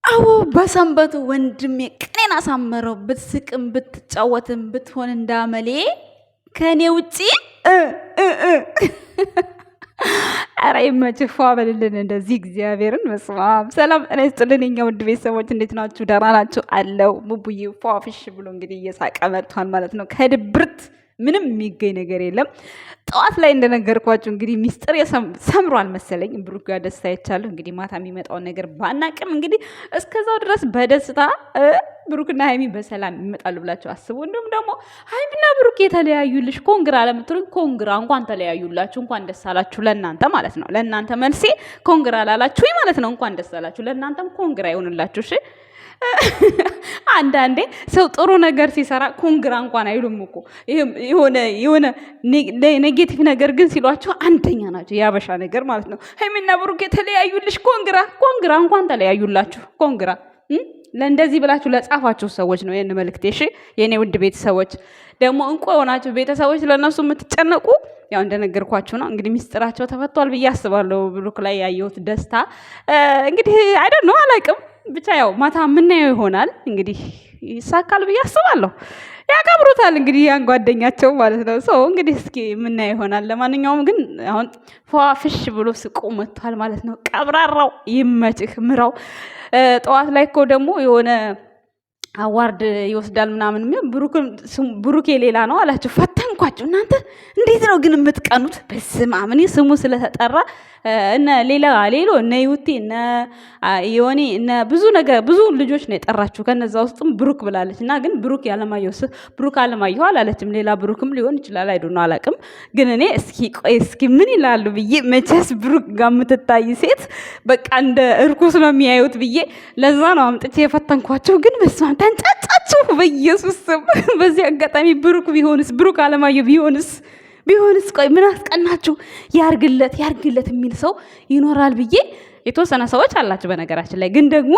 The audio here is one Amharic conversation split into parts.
አዎ በሰንበቱ ወንድሜ ቀኔን አሳመረው። ብትስቅም ብትጫወትም ብትሆን እንዳመሌ ከኔ ውጪ ኧረ ይመችህ ፏ በልልን እንደዚህ እግዚአብሔርን መስማም። ሰላም ጤና ይስጥልን የኛ ውድ ቤተሰቦች እንዴት ናችሁ? ደህና ናችሁ? አለው ቡቡዬ ፏ ፍሽ ብሎ እንግዲህ እየሳቀ መጥቷል ማለት ነው። ከድብርት ምንም የሚገኝ ነገር የለም። ጠዋት ላይ እንደነገርኳችሁ እንግዲህ ሚስጥር ሰምሯል መሰለኝ። ብሩክ ጋር ደስታ አይቻለሁ። እንግዲህ ማታ የሚመጣውን ነገር ባናቅም እንግዲህ እስከዛው ድረስ በደስታ ብሩክና ሀይሚ በሰላም ይመጣሉ ብላችሁ አስቡ። እንዲሁም ደግሞ ሀይሚና ብሩክ የተለያዩልሽ ኮንግራ ለምትሉኝ ኮንግራ እንኳን ተለያዩላችሁ፣ እንኳን ደስ አላችሁ ለእናንተ ማለት ነው። ለእናንተ መልሴ ኮንግራ ላላችሁኝ ማለት ነው እንኳን ደስ አላችሁ። ለእናንተም ኮንግራ ይሆንላችሁ። እሺ አንዳንዴ ሰው ጥሩ ነገር ሲሰራ ኮንግራ እንኳን አይሉም እኮ የሆነ ኔጌቲቭ ነገር ግን ሲሏቸው አንደኛ ናቸው። የአበሻ ነገር ማለት ነው። ሀይሚና ብሩክ የተለያዩልሽ ኮንግራ እንኳን ተለያዩላችሁ። ኮንግራ ለእንደዚህ ብላችሁ ለጻፋችሁ ሰዎች ነው ይህን መልእክቴ። እሺ የእኔ ውድ ቤተሰቦች ደግሞ እንቁ የሆናችሁ ቤተሰቦች ለእነሱ የምትጨነቁ ያው እንደነገርኳችሁ ነው። እንግዲህ ሚስጥራቸው ተፈቷል ብዬ አስባለሁ። ብሩክ ላይ ያየሁት ደስታ እንግዲህ አይደል ነው አላውቅም። ብቻ ያው ማታ የምናየው ይሆናል። እንግዲህ ይሳካል ብዬ አስባለሁ። ያከብሩታል እንግዲህ ያን ጓደኛቸው ማለት ነው። ሰው እንግዲህ እስኪ የምናየው ይሆናል። ለማንኛውም ግን አሁን ፏፍሽ ብሎ ስቆ መጥቷል ማለት ነው። ቀብራራው ይመችህ ምራው። ጠዋት ላይ እኮ ደግሞ የሆነ አዋርድ ይወስዳል ምናምን ብሩኬ ሌላ ነው አላችሁ። ፈተንኳችሁ እናንተ። እንዴት ነው ግን የምትቀኑት? በስመ አብ እኔ ስሙ ስለተጠራ እነ ሌሎ እነ ዩቲ እነ ዮኒ እነ ብዙ ልጆች ነው የጠራችሁ። ከነዛ ውስጥም ብሩክ ብላለች እና ግን ብሩክ አለማየሁ አላለችም። ሌላ ብሩክም ሊሆን ይችላል አይዶ ነው አላውቅም። ግን እኔ እስኪ ምን ይላሉ ብዬ መቼስ ብሩክ ጋር የምትታይ ሴት በቃ እንደ እርኩስ ነው የሚያዩት ብዬ ለዛ ነው አምጥቼ የፈተንኳቸው። ግን መስማን ተንጫጫችሁ በኢየሱስ ስም። በዚህ አጋጣሚ ብሩክ አለማየሁ ቢሆንስ ቆይ ምን አስቀናችሁ? ያርግለት የሚል ሰው ይኖራል ብዬ የተወሰነ ሰዎች አላችሁ በነገራችን ላይ። ግን ደግሞ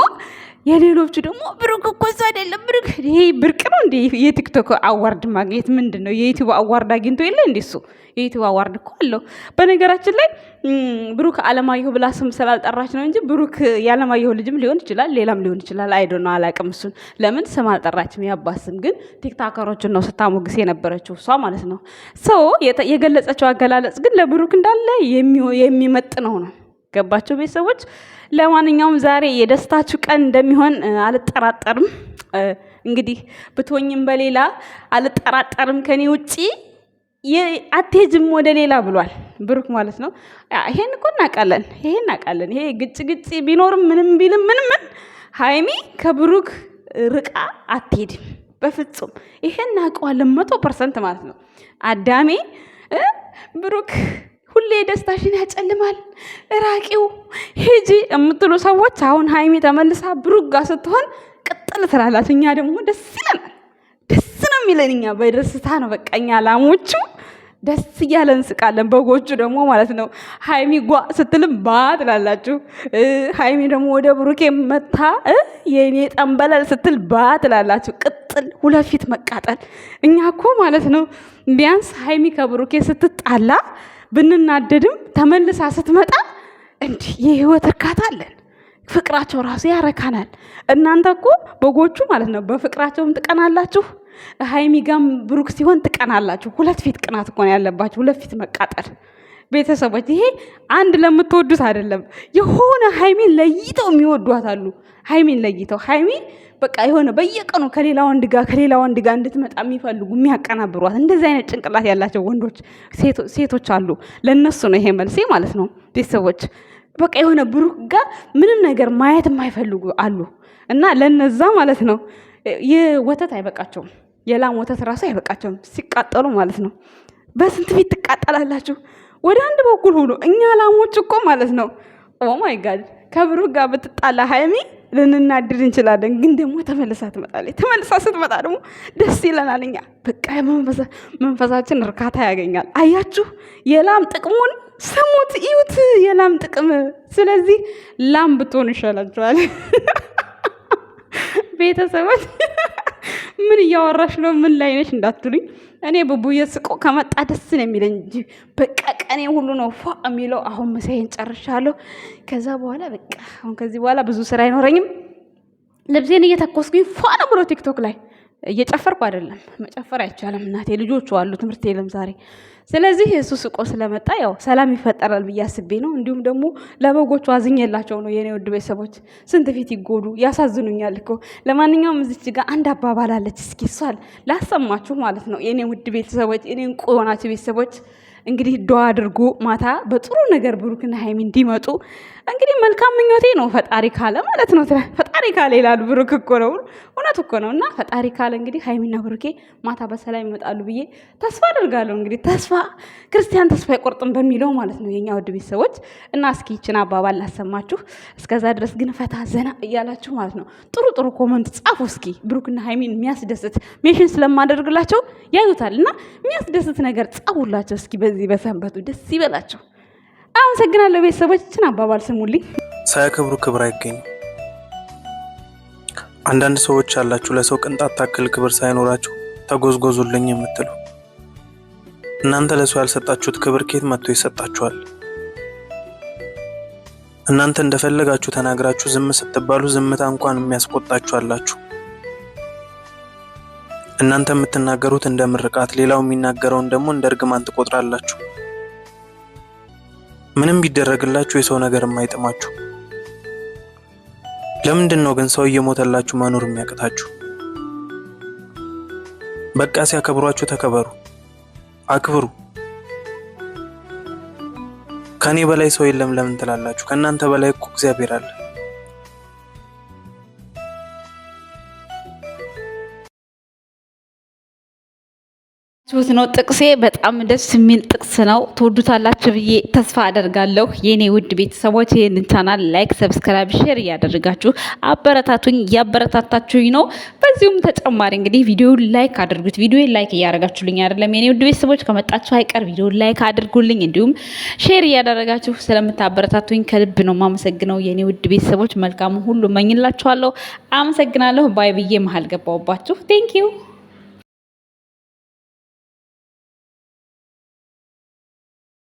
የሌሎቹ ደግሞ ብሩክ እኮ እሱ አይደለም ብሩክ ይሄ ብርቅ ነው እንዴ? የቲክቶክ አዋርድ ማግኘት ምንድን ነው? የዩቲዩብ አዋርድ አግኝቶ የለ እንዴ? እሱ የዩቲዩብ አዋርድ እኮ አለው። በነገራችን ላይ ብሩክ አለማየሁ ብላ ስም ስላልጠራች ነው እንጂ ብሩክ ያለማየሁ ልጅም ሊሆን ይችላል፣ ሌላም ሊሆን ይችላል። አይዶ ነው አላውቅም። እሱን ለምን ስም አልጠራችም? ያባስም ግን ቲክታከሮችን ነው ስታሞግስ የነበረችው እሷ ማለት ነው። ሰው የገለጸችው አገላለጽ ግን ለብሩክ እንዳለ የሚመጥ ነው። ገባችሁ ቤተሰቦች? ለማንኛውም ዛሬ የደስታችሁ ቀን እንደሚሆን አልጠራጠርም። እንግዲህ ብትወኝም በሌላ አልጠራጠርም። ከኔ ውጪ አትሄጅም ወደ ሌላ ብሏል ብሩክ ማለት ነው። ይሄን እኮ እናውቃለን። ይሄ ግጭ ቢኖርም ምንም ቢልም ምን ሀይሚ ከብሩክ ርቃ አትሄድም በፍጹም። ይሄን እናውቀዋለን 100% ማለት ነው። አዳሜ ብሩክ ሁሌ ደስታሽን ያጨልማል፣ ራቂው ሂጂ የምትሉ ሰዎች አሁን ሀይሚ ተመልሳ ብሩክ ጋር ስትሆን ቅጥል ትላላችሁ። እኛ ደግሞ ደስ ይለናል። ደስ ነው የሚለን። እኛ በደስታ ነው በቃ። እኛ ላሞቹ ደስ እያለን እንስቃለን። በጎቹ ደግሞ ማለት ነው ሀይሚ ጓ ስትልም ባ ትላላችሁ። ሀይሚ ደግሞ ወደ ብሩኬ መታ የኔ ጠንበለል ስትል ባ ትላላችሁ። ቅጥል ሁለት ፊት መቃጠል። እኛ እኮ ማለት ነው ቢያንስ ሀይሚ ከብሩኬ ስትጣላ ብንናደድም ተመልሳ ስትመጣ እንዲህ የህይወት እርካታ አለን። ፍቅራቸው ራሱ ያረካናል። እናንተ እኮ በጎቹ ማለት ነው በፍቅራቸውም ትቀናላችሁ። ሀይሚ ጋም ብሩክ ሲሆን ትቀናላችሁ። ሁለት ፊት ቅናት እኮ ነው ያለባችሁ፣ ሁለት ፊት መቃጠል። ቤተሰቦች ይሄ አንድ ለምትወዱት አይደለም። የሆነ ሀይሚን ለይተው የሚወዷት አሉ። ሀይሚ በቃ የሆነ በየቀኑ ከሌላ ወንድ ጋር እንድትመጣ የሚፈልጉ የሚያቀናብሯት እንደዚህ አይነት ጭንቅላት ያላቸው ወንዶች ሴቶች አሉ። ለነሱ ነው ይሄ መልሴ ማለት ነው ቤተሰቦች። በቃ የሆነ ብሩክ ጋር ምንም ነገር ማየት የማይፈልጉ አሉ እና ለነዛ ማለት ነው የወተት አይበቃቸውም፣ የላም ወተት ራሱ አይበቃቸውም ሲቃጠሉ ማለት ነው። በስንት ፊት ትቃጠላላችሁ? ወደ አንድ በኩል ሁሉ እኛ ላሞች እኮ ማለት ነው ኦ ማይ ጋድ ከብሩክ ጋር ብትጣላ ሀይሚ ልንናድድ እንችላለን፣ ግን ደግሞ ተመልሳ ትመጣለች። ተመልሳ ስትመጣ ደግሞ ደስ ይለናል። እኛ በቃ መንፈሳችን እርካታ ያገኛል። አያችሁ የላም ጥቅሙን ስሙት፣ እዩት የላም ጥቅም። ስለዚህ ላም ብትሆኑ ይሻላችኋል ቤተሰቦች። ምን እያወራሽ ነው? ምን ላይ ነሽ እንዳትሉኝ። እኔ ቡቡዬ ስቆ ከመጣ ደስ ነው የሚለኝ እንጂ በቃ ቀኔ ሁሉ ነው ፏ የሚለው። አሁን ምሳዬን ጨርሻለሁ። ከዛ በኋላ በቃ አሁን ከዚህ በኋላ ብዙ ስራ አይኖረኝም። ልብሴን እየተኮስኩኝ ፏ ነው ብሎ ቲክቶክ ላይ እየጨፈርኩ አይደለም፣ መጨፈር አይቻልም እናቴ፣ ልጆቹ አሉ፣ ትምህርት የለም ዛሬ። ስለዚህ እሱ ስቆ ስለመጣ ያው ሰላም ይፈጠራል ብዬ አስቤ ነው። እንዲሁም ደግሞ ለበጎቹ አዝኜላቸው ነው። የኔ ውድ ቤተሰቦች ስንት ፊት ይጎዱ፣ ያሳዝኑኛል እኮ። ለማንኛውም እዚች ጋር አንድ አባባል አለች፣ እስኪ እሷን ላሰማችሁ ማለት ነው። የኔ ውድ ቤተሰቦች፣ እኔ እንቁ የሆናችሁ ቤተሰቦች እንግዲህ ዱዓ አድርጉ ማታ በጥሩ ነገር ብሩክና ሀይሚ እንዲመጡ። እንግዲህ መልካም ምኞቴ ነው፣ ፈጣሪ ካለ ማለት ነው። ፈጣሪ ካለ ይላሉ፣ ብሩክ እኮ ነው፣ እውነት እኮ ነው። እና ፈጣሪ ካለ እንግዲህ ሀይሚና ብሩኬ ማታ በሰላም ይመጣሉ ብዬ ተስፋ አደርጋለሁ። እንግዲህ ተስፋ ክርስቲያን ተስፋ አይቆርጥም በሚለው ማለት ነው የኛ ውድ ቤተሰቦች። እና እስኪ ይችን አባባል ላሰማችሁ። እስከዛ ድረስ ግን ፈታ ዘና እያላችሁ ማለት ነው ጥሩ ጥሩ ኮመንት ጻፉ እስኪ። ብሩክና ሀይሚን የሚያስደስት ሜሽን ስለማደርግላቸው ያዩታል እና የሚያስደስት ነገር ጻፉላቸው እስኪ። በዚህ በሰንበቱ ደስ ይበላቸው። አመሰግናለሁ ቤተሰቦች። ይችን አባባል ስሙልኝ። ሳያከብሩ ክብር አይገኝም። አንዳንድ ሰዎች አላችሁ ለሰው ቅንጣት ታክል ክብር ሳይኖራችሁ ተጎዝጎዙልኝ የምትሉ። እናንተ ለሰው ያልሰጣችሁት ክብር ከየት መጥቶ ይሰጣችኋል? እናንተ እንደፈለጋችሁ ተናግራችሁ ዝም ስትባሉ ዝምታ እንኳን የሚያስቆጣችሁ አላችሁ። እናንተ የምትናገሩት እንደ ምርቃት፣ ሌላው የሚናገረውን ደግሞ እንደ እርግማን ትቆጥራላችሁ። ምንም ቢደረግላችሁ የሰው ነገር የማይጥማችሁ ለምንድን ነው ግን ሰው እየሞተላችሁ መኖር የሚያቅታችሁ? በቃ ሲያከብሯችሁ ተከበሩ፣ አክብሩ። ከኔ በላይ ሰው የለም ለምን ትላላችሁ? ከእናንተ በላይ እኮ እግዚአብሔር አለ። ነው ጥቅሴ በጣም ደስ የሚል ጥቅስ ነው። ትወዱታላችሁ ብዬ ተስፋ አደርጋለሁ። የኔ ውድ ቤተሰቦች ይህንን ቻናል ላይክ፣ ሰብስክራይብ፣ ሼር እያደረጋችሁ አበረታቱኝ። እያበረታታችሁኝ ነው። በዚሁም ተጨማሪ እንግዲህ ቪዲዮውን ላይክ አድርጉት። ቪዲዮ ላይክ እያደረጋችሁልኝ አይደለም የኔ ውድ ቤተሰቦች? ከመጣችሁ አይቀር ቪዲዮውን ላይክ አድርጉልኝ። እንዲሁም ሼር እያደረጋችሁ ስለምታበረታቱኝ ከልብ ነው የማመሰግነው የኔ ውድ ቤተሰቦች። መልካሙ ሁሉ እመኝላችኋለሁ። አመሰግናለሁ። ባይ ብዬ መሀል ገባሁባችሁ። ቴንክ ዩ